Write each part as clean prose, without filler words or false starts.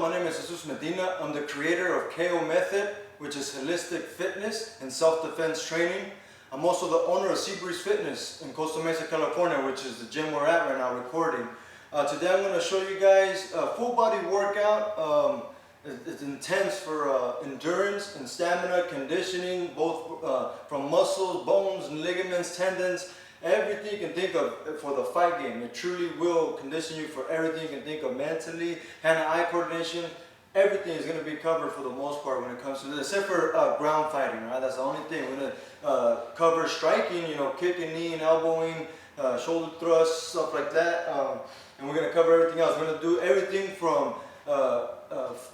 My name is Medina. I'm the creator of KO Method, which is holistic fitness and self-defense training. I'm also the owner of Seabreeze Fitness in Costa Mesa, California, which is the gym we're at right now recording. Today I'm going to show you guys a full body workout. It's intense for endurance and stamina, conditioning, both from muscles, bones, and ligaments, tendons, everything you can think of for the fight game. It truly will condition you for everything you can think of mentally, hand-eye coordination. Everything is going to be covered for the most part when it comes to this, except for ground fighting, right? That's the only thing. We're going to cover striking, you know, kicking, knee and elbowing, shoulder thrusts, stuff like that. And we're going to cover everything else. We're going to do everything from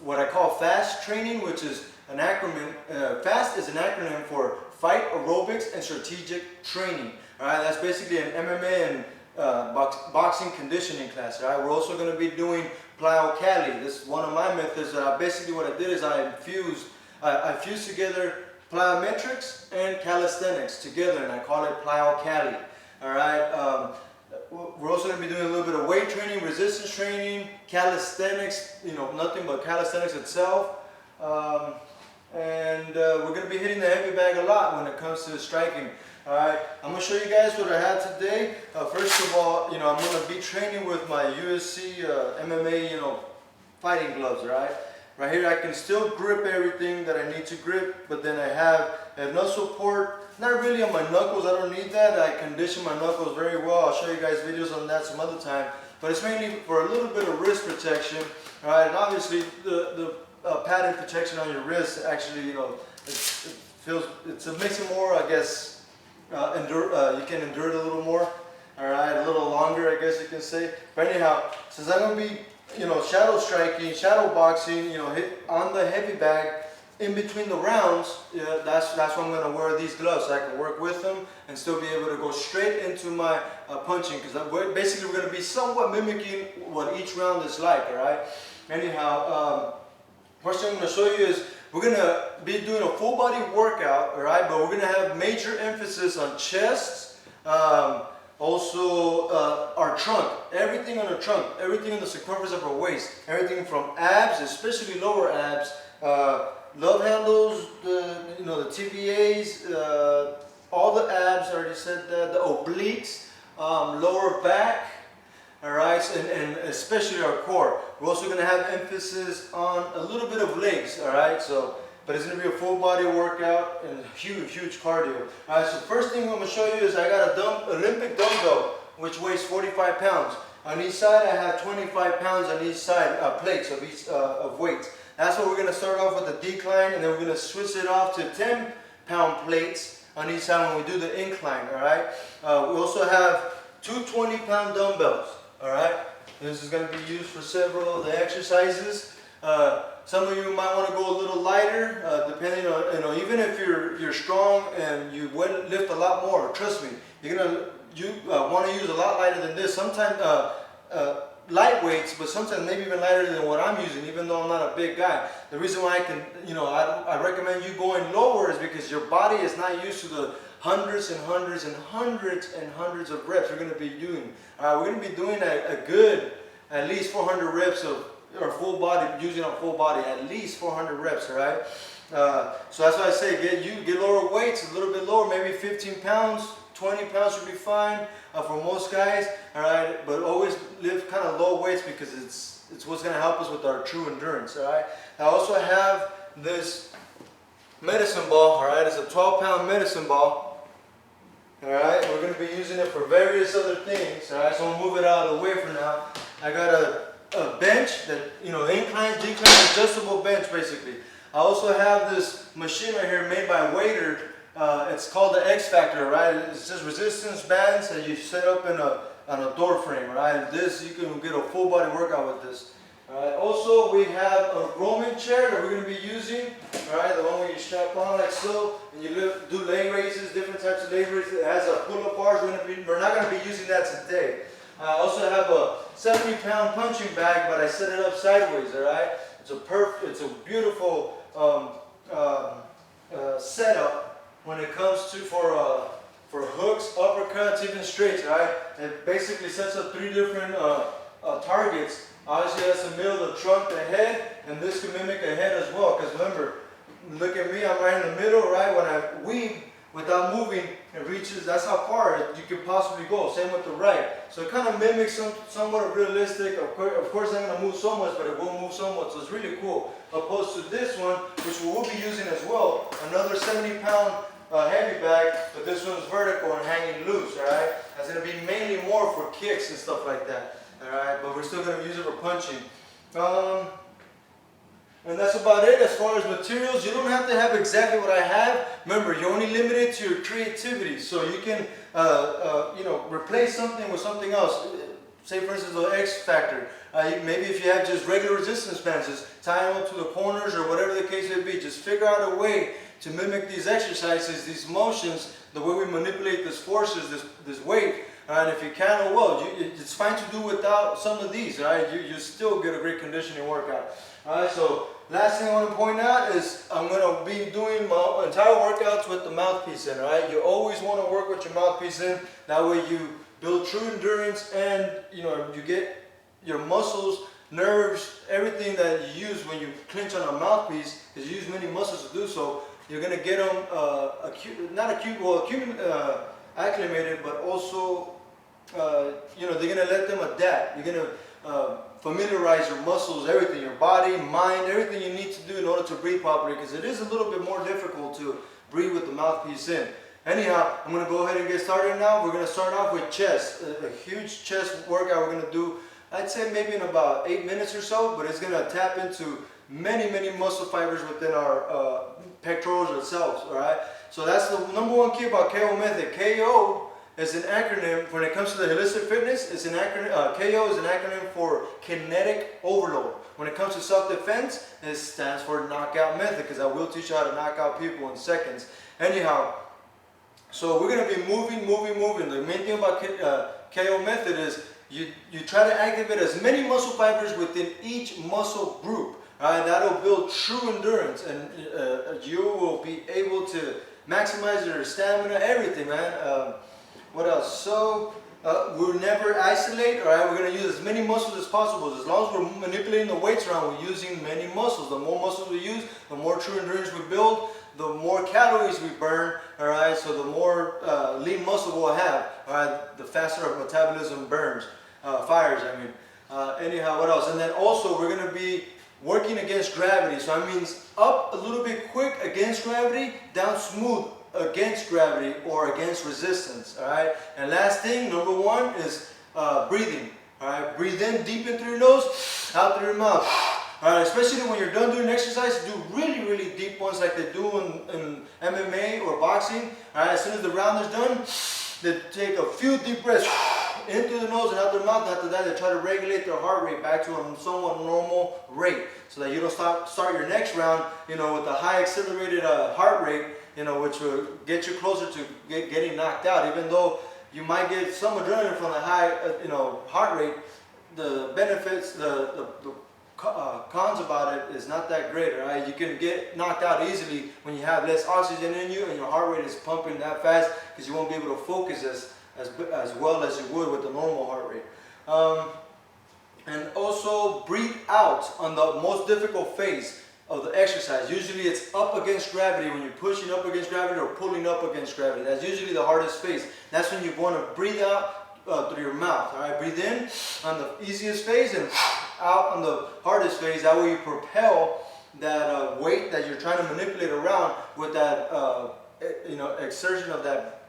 what I call F.A.S.T training, which is an acronym. F.A.S.T is an acronym for Fight, Aerobics, and Strategic Training. All right, that's basically an MMA and boxing conditioning class. All right, we're also going to be doing plyometrics. This is one of my methods. Basically, what I did is I fused together plyometrics and calisthenics together, and I call it plyometrics. All right. We're also going to be doing a little bit of weight training, resistance training, calisthenics, you know, nothing but calisthenics itself. And we're going to be hitting the heavy bag a lot when it comes to striking. All right, I'm going to show you guys what I have today. First of all, you know, I'm going to be training with my USC MMA, you know, fighting gloves, all right? Right here I can still grip everything that I need to grip, but then I have no support, not really on my knuckles. I don't need that. I condition my knuckles very well. I'll show you guys videos on that some other time. But it's mainly for a little bit of wrist protection, all right? And obviously the padded protection on your wrist actually, you know, it makes it more, I guess, you can endure it a little more, all right, a little longer, I guess you can say. But anyhow, since I'm going to be, you know, shadow striking, shadow boxing, you know, hit on the heavy bag in between the rounds, you know, that's why I'm going to wear these gloves, so I can work with them and still be able to go straight into my punching, because basically we're going to be somewhat mimicking what each round is like, all right. Anyhow, first thing I'm going to show you is we're going to be doing a full body workout, all right, but we're going to have major emphasis on chest, also our trunk, everything on the trunk, everything in the circumference of our waist, everything from abs, especially lower abs, love handles, you know, the TBAs, all the abs, I already said that, the obliques, lower back, all right, and especially our core. We're also going to have emphasis on a little bit of legs, all right, so, but it's going to be a full body workout and huge cardio. All right, so first thing I'm going to show you is I got a Olympic dumbbell, which weighs 45 pounds. On each side, I have 25 pounds on each side, plates of weights. That's what we're going to start off with the decline, and then we're going to switch it off to 10-pound plates on each side when we do the incline, all right? We also have two 20-pound dumbbells, all right? This is going to be used for several of the exercises. Some of you might want to go a little lighter, depending on, you know, even if you're strong and you lift a lot more, trust me, you're going to want to use a lot lighter than this. Sometimes light weights, but sometimes maybe even lighter than what I'm using, even though I'm not a big guy. The reason why I can, you know, I recommend you going lower is because your body is not used to the hundreds and hundreds and hundreds and hundreds of reps we're going to be doing. We're going to be doing a good, at least 400 reps of our full body, using our full body, at least 400 reps, all right? So that's why I say get lower weights, a little bit lower, maybe 15 pounds, 20 pounds should be fine for most guys, all right? But always lift kind of low weights because it's what's going to help us with our true endurance, all right? I also have this medicine ball, all right? It's a 12-pound medicine ball, all right? We're going to be using it for various other things, all right? So we'll move it out of the way for now. I got a bench that, you know, incline, decline, adjustable bench basically. I also have this machine right here made by Wader. It's called the X Factor, right? It's just resistance bands that you set up on a door frame, right? This, you can get a full body workout with this. All right. Also, we have a Roman chair that we're going to be using, all right? The one where you strap on like so, and you do leg raises, different types of leg raises. It has a pull-up bars. We're not going to be using that today. I also have a 70-pound punching bag, but I set it up sideways, all right? It's a beautiful setup when it comes to for hooks, uppercuts, even straights, right? It basically sets up 3 different targets Obviously that's the middle of the trunk, the head, and this can mimic a head as well, because remember, look at me, I'm right in the middle, right? When I weave without moving, it reaches, that's how far you could possibly go. Same with the right. So it kind of mimics somewhat of realistic. Of course, I'm going to move so much, but it will move somewhat. So it's really cool. Opposed to this one, which we will be using as well, another 70-pound heavy bag, but this one's vertical and hanging loose, all right? That's going to be mainly more for kicks and stuff like that, all right? But we're still going to use it for punching. And that's about it as far as materials. You don't have to have exactly what I have. Remember, you're only limited to your creativity. So you can, you know, replace something with something else. Say, for instance, the X factor. Maybe if you have just regular resistance bands, just tie them up to the corners or whatever the case may be. Just figure out a way to mimic these exercises, these motions, the way we manipulate these forces, this weight. And if you can, oh well, it's fine to do without some of these, right? You still get a great conditioning workout. Alright, so last thing I want to point out is I'm going to be doing my entire workouts with the mouthpiece in, alright? You always want to work with your mouthpiece in. That way you build true endurance and, you know, you get your muscles, nerves, everything that you use when you clinch on a mouthpiece, because you use many muscles to do so. You're going to get them acclimated, but also, you know, they're going to let them adapt. You're going to familiarize your muscles, everything, your body, mind, everything you need to do in order to breathe properly, because it is a little bit more difficult to breathe with the mouthpiece in. Anyhow, I'm going to go ahead and get started now. We're going to start off with chest, a huge chest workout we're going to do, I'd say maybe in about 8 minutes or so, but it's going to tap into many muscle fibers within our pectorals themselves, all right? So that's the number one key about KO method. KO is an acronym when it comes to the holistic fitness. It's an acronym. KO is an acronym for kinetic overload. When it comes to self-defense, it stands for knockout method, because I will teach you how to knock out people in seconds. Anyhow, so we're going to be moving. The main thing about KO method is you try to activate as many muscle fibers within each muscle group. Alright, that'll build true endurance, and you will be able to maximize your stamina, everything, man. What else? So we'll never isolate. Alright, we're going to use as many muscles as possible. As long as we're manipulating the weights around, we're using many muscles. The more muscles we use, the more true endurance we build, the more calories we burn. Alright, so the more lean muscle we'll have. Alright, the faster our metabolism burns, fires. I mean. Anyhow, what else? And then also we're going to be working against gravity. So that means up a little bit quick against gravity, down smooth against gravity or against resistance. Alright, and last thing, number one, is breathing. Alright, breathe in deep in through your nose, out through your mouth. Alright, especially when you're done doing exercise, do really deep ones like they do in MMA or boxing. Alright, as soon as the round is done, they take a few deep breaths in through the nose and out their mouth. After that, they try to regulate their heart rate back to a somewhat normal rate, so that you don't start your next round, you know, with a high accelerated heart rate, you know, which will get you closer to getting knocked out. Even though you might get some adrenaline from the high, you know, heart rate, the benefits, the cons about it is not that great. Right? You can get knocked out easily when you have less oxygen in you and your heart rate is pumping that fast, because you won't be able to focus as well as you would with the normal heart rate. And also breathe out on the most difficult phase of the exercise. Usually it's up against gravity, when you're pushing up against gravity or pulling up against gravity. That's usually the hardest phase. That's when you want to breathe out through your mouth. All right, breathe in on the easiest phase and out on the hardest phase. That way you propel that weight that you're trying to manipulate around with that you know, exertion of that